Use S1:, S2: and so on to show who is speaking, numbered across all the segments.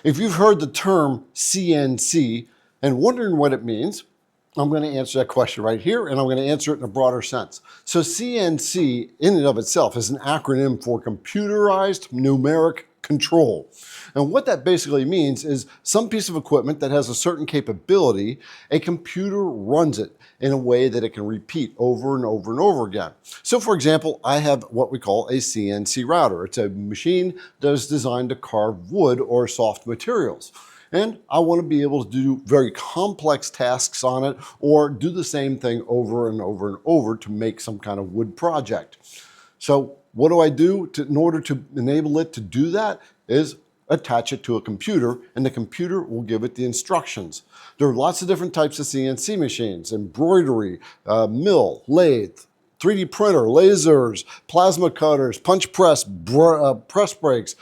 S1: If you've heard the term CNC and wondering what it means, I'm going to answer that question right here, and I'm going to answer it in a broader sense. So CNC in and of itself is an acronym for Computerized Numeric Control. And what that basically means is some piece of equipment that has a certain capability, a computer runs it in a way that it can repeat over and over and over again. So for example, I have what we call a CNC router. It's a machine that is designed to carve wood or soft materials. And I want to be able to do very complex tasks on it or do the same thing over and over and over to make some kind of wood project. So what do I do in order to enable it to do that is attach it to a computer, and the computer will give it the instructions. There are lots of different types of CNC machines: embroidery, mill, lathe, 3D printer, lasers, plasma cutters, punch press, press brakes,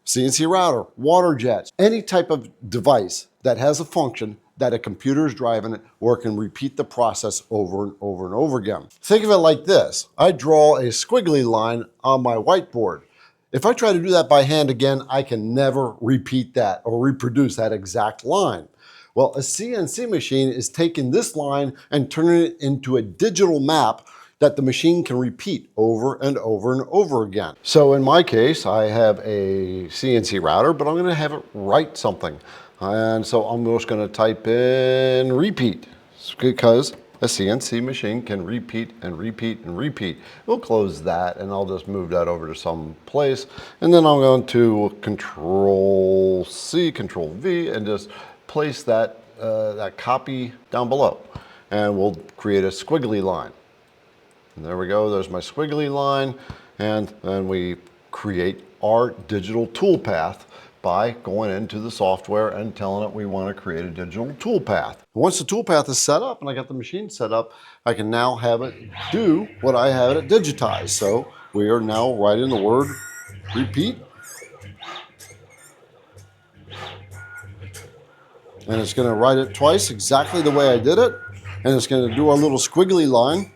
S1: CNC router, water jets, any type of device that has a function that a computer is driving it or can repeat the process over and over and over again. Think of it like this. I draw a squiggly line on my whiteboard. If I try to do that by hand again, I can never repeat that or reproduce that exact line. Well, a CNC machine is taking this line and turning it into a digital map that the machine can repeat over and over and over again. So in my case, I have a CNC router, but I'm going to have it write something. And so I'm just going to type in repeat, because a CNC machine can repeat and repeat and repeat. We'll close that, and I'll just move that over to some place. And then I'm going to Control C, Control V, and just place that, that copy down below. And we'll create a squiggly line. And there we go, there's my squiggly line. And then we create our digital toolpath by going into the software and telling it we want to create a digital toolpath. Once the toolpath is set up and I got the machine set up, I can now have it do what I have it digitized. So we are now writing the word repeat. And it's going to write it twice exactly the way I did it. And it's going to do our little squiggly line.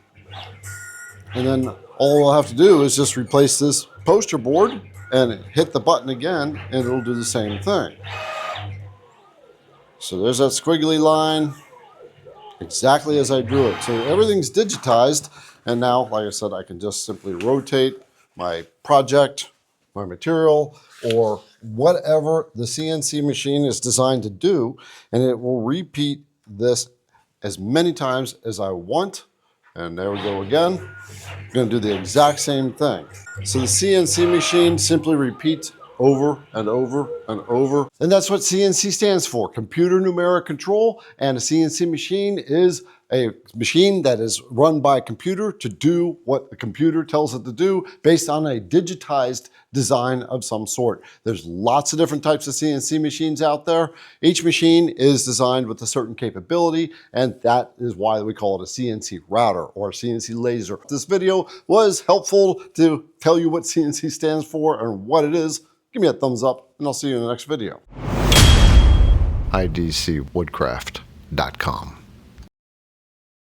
S1: And then all we'll have to do is just replace this poster board and hit the button again, and it'll do the same thing. So there's that squiggly line, exactly as I drew it. So everything's digitized, and now, like I said, I can just simply rotate my project, my material, or whatever the CNC machine is designed to do, and it will repeat this as many times as I want. And there we go again. I'm going to do the exact same thing. So the CNC machine simply repeats over and over and over. And that's what CNC stands for, Computer Numerical Control. And a CNC machine is a machine that is run by a computer to do what the computer tells it to do based on a digitized design of some sort. There's lots of different types of CNC machines out there. Each machine is designed with a certain capability, and that is why we call it a CNC router or a CNC laser. This video was helpful to tell you what CNC stands for and what it is. Give me a thumbs up, and I'll see you in the next video. idcwoodcraft.com